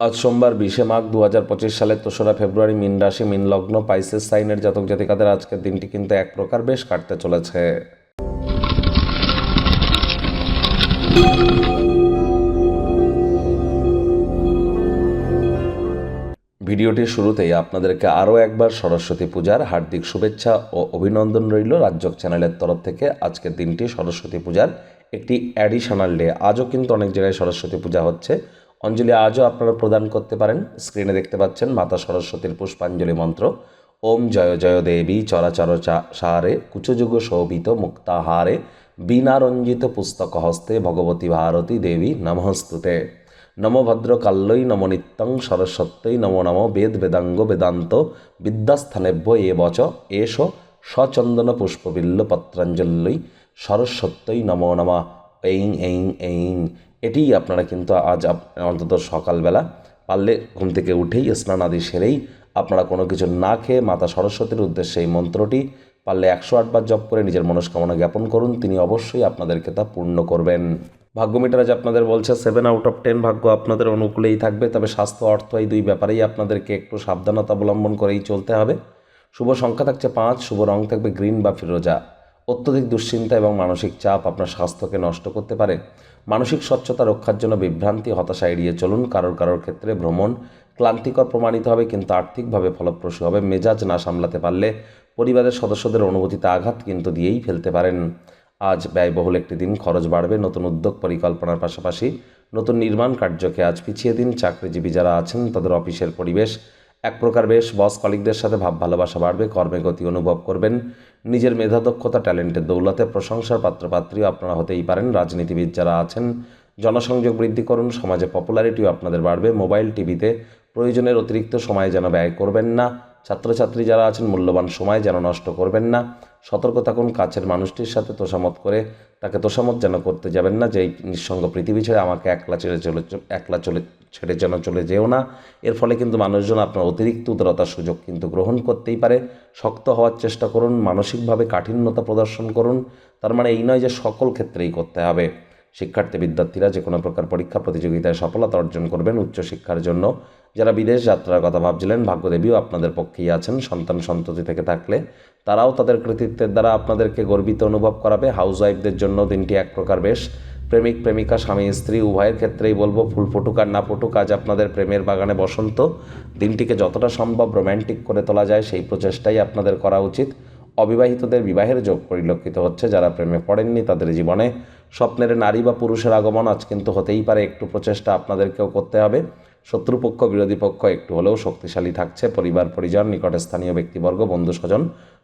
আজ সোমবার 20 মাঘ 2025 সালের 3রা ফেব্রুয়ারি, মীন রাশি, মীন লগ্ন, পাইসেস সাইনের জাতক জাতিকাদের আজকের দিনটি কিন্তু এক প্রকার বেশ কাটতে চলেছে। ভিডিওটির শুরুতেই আপনাদেরকে আরও একবার সরস্বতী পূজার হার্দিক শুভেচ্ছা ও অভিনন্দন রইল রাজ্যক চ্যানেলের তরফ থেকে। আজকের দিনটি সরস্বতী পূজার একটি অ্যাডিশনাল ডে। আজও কিন্তু অনেক জায়গায় সরস্বতী পূজা হচ্ছে। অঞ্জলি আজও আপনারা প্রদান করতে পারেন। স্ক্রিনে দেখতে পাচ্ছেন মাতা সরস্বতীর পুষ্পাঞ্জলি মন্ত্র। ওম জয় জয় দেবী চরাচর সারে কুচযুগ শোভিত মুক্তাহারে বীণারঞ্জিত পুস্তক হস্তে ভগবতী ভারতী দেবী নমস্তুতে। নমো ভদ্রকাল্যই নমো নিত্যং সরস্বত্যই নমো নমো বেদ বেদাঙ্গ বেদান্ত বিদ্যাস্থানেভ্য এ বচ এষ সচন্দন পুষ্পবিল্ল পত্রাঞ্জলি সরস্বত্যই নমো নমঃ এইং এইং এইং। এটিই আপনারা কিন্তু আজ অন্তত সকালবেলা পারলে ঘুম থেকে উঠেই স্নান আদি সেরেই আপনারা কোনো কিছু না খেয়ে মাতা সরস্বতীর উদ্দেশ্যে এই মন্ত্রটি পারলে 108 বার জপ করে নিজের মনস্কামনা জ্ঞাপন করুন। তিনি অবশ্যই আপনাদেরকে তা পূর্ণ করবেন। ভাগ্য মিটার আজ আপনাদের বলছে 7 আউট অফ 10 ভাগ্য আপনাদের অনুকূলেই থাকবে, তবে স্বাস্থ্য অর্থ এই দুই ব্যাপারেই আপনাদেরকে একটু সাবধানতা অবলম্বন করেই চলতে হবে। শুভ সংখ্যা থাকছে 5, শুভ রং থাকবে গ্রিন বা ফিরোজা। অত্যধিক দুশ্চিন্তা এবং মানসিক চাপ আপনার স্বাস্থ্যকে নষ্ট করতে পারে। মানসিক স্বচ্ছতা রক্ষার জন্য বিভ্রান্তি, হতাশা এড়িয়ে চলুন। কারোর ক্ষেত্রে ভ্রমণ ক্লান্তিকর প্রমাণিত হবে, কিন্তু আর্থিকভাবে ফলপ্রসূ হবে। মেজাজ না সামলাতে পারলে পরিবারের সদস্যদের অনুভূতিতে আঘাত কিন্তু দিয়েই ফেলতে পারেন। আজ ব্যয়বহুল একটি দিন, খরচ বাড়বে। নতুন উদ্যোগ পরিকল্পনার পাশাপাশি নতুন নির্মাণ কার্যকে আজ পিছিয়ে দিন। চাকরিজীবী যারা আছেন তাদের অফিসের পরিবেশ এক প্রকার বেশ। বস কলিগদের সাথে ভাব ভালোবাসা বাড়বে। কর্মে গতি অনুভব করবেন। নিজের মেধাদক্ষতা ট্যালেন্টের দৌলতে প্রশংসার পাত্রপাত্রীও আপনারা হতেই পারেন। রাজনীতিবিদ যারা আছেন জনসংযোগ বৃদ্ধি করুন। সমাজে পপুলারিটিও আপনাদের বাড়বে। মোবাইল টিভিতে প্রয়োজনের অতিরিক্ত সময় যেন ব্যয় করবেন না। ছাত্রছাত্রী যারা আছেন মূল্যবান সময় যেন নষ্ট করবেন না। সতর্ক থাকুন। কাছের মানুষটির সাথে তোষামত করে তাকে তোষামত যেন করতে যাবেন না, যে এই নিঃসঙ্গ পৃথিবী ছেড়ে আমাকে একলা ছেড়ে যেন চলে যেও না। এর ফলে কিন্তু মানুষজন আপনার অতিরিক্ত উদারতার সুযোগ কিন্তু গ্রহণ করতেই পারে। শক্ত হওয়ার চেষ্টা করুন। মানসিকভাবে কাঠিন্যতা প্রদর্শন করুন। তার মানে এই নয় যে সকল ক্ষেত্রেই করতে হবে। শিক্ষার্থী বিদ্যার্থীরা যে কোনো প্রকার পরীক্ষা প্রতিযোগিতায় সফলতা অর্জন করবেন। উচ্চশিক্ষার জন্য যারা বিদেশ যাত্রার কথা ভাবছিলেন, ভাগ্যদেবীও আপনাদের পক্ষেই আছেন। সন্তান সন্ততি থেকে থাকলে তারাও তাদের কৃতিত্বের দ্বারা আপনাদেরকে গর্বিত অনুভব করাবে। হাউসওয়াইফদের জন্য দিনটি এক প্রকার বেশ। প্রেমিক প্রেমিকা, স্বামী স্ত্রী উভয়ের ক্ষেত্রেই বলবো, ফুল ফুটুক আর না ফুটুক, আজ আপনাদের প্রেমের বাগানে বসন্ত। দিনটিকে যতটা সম্ভব রোম্যান্টিক করে তোলা যায় সেই প্রচেষ্টাই আপনাদের করা উচিত। অবিবাহিতদের বিবাহের যোগ পরিলক্ষিত হচ্ছে। যারা প্রেমে পড়েননি তাদের জীবনে স্বপ্নের নারী বা পুরুষের আগমন আজ কিন্তু হতেই পারে। একটু প্রচেষ্টা আপনাদেরকেও করতে হবে। শত্রুপক্ষ বিরোধী পক্ষ একটু হলেও শক্তিশালী থাকছে। পরিবার পরিজন, নিকটস্থানীয় ব্যক্তিবর্গ, বন্ধু স্বজন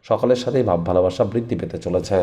সকলের সাথেই ভাব ভালোবাসা বৃদ্ধি পেতে চলেছে।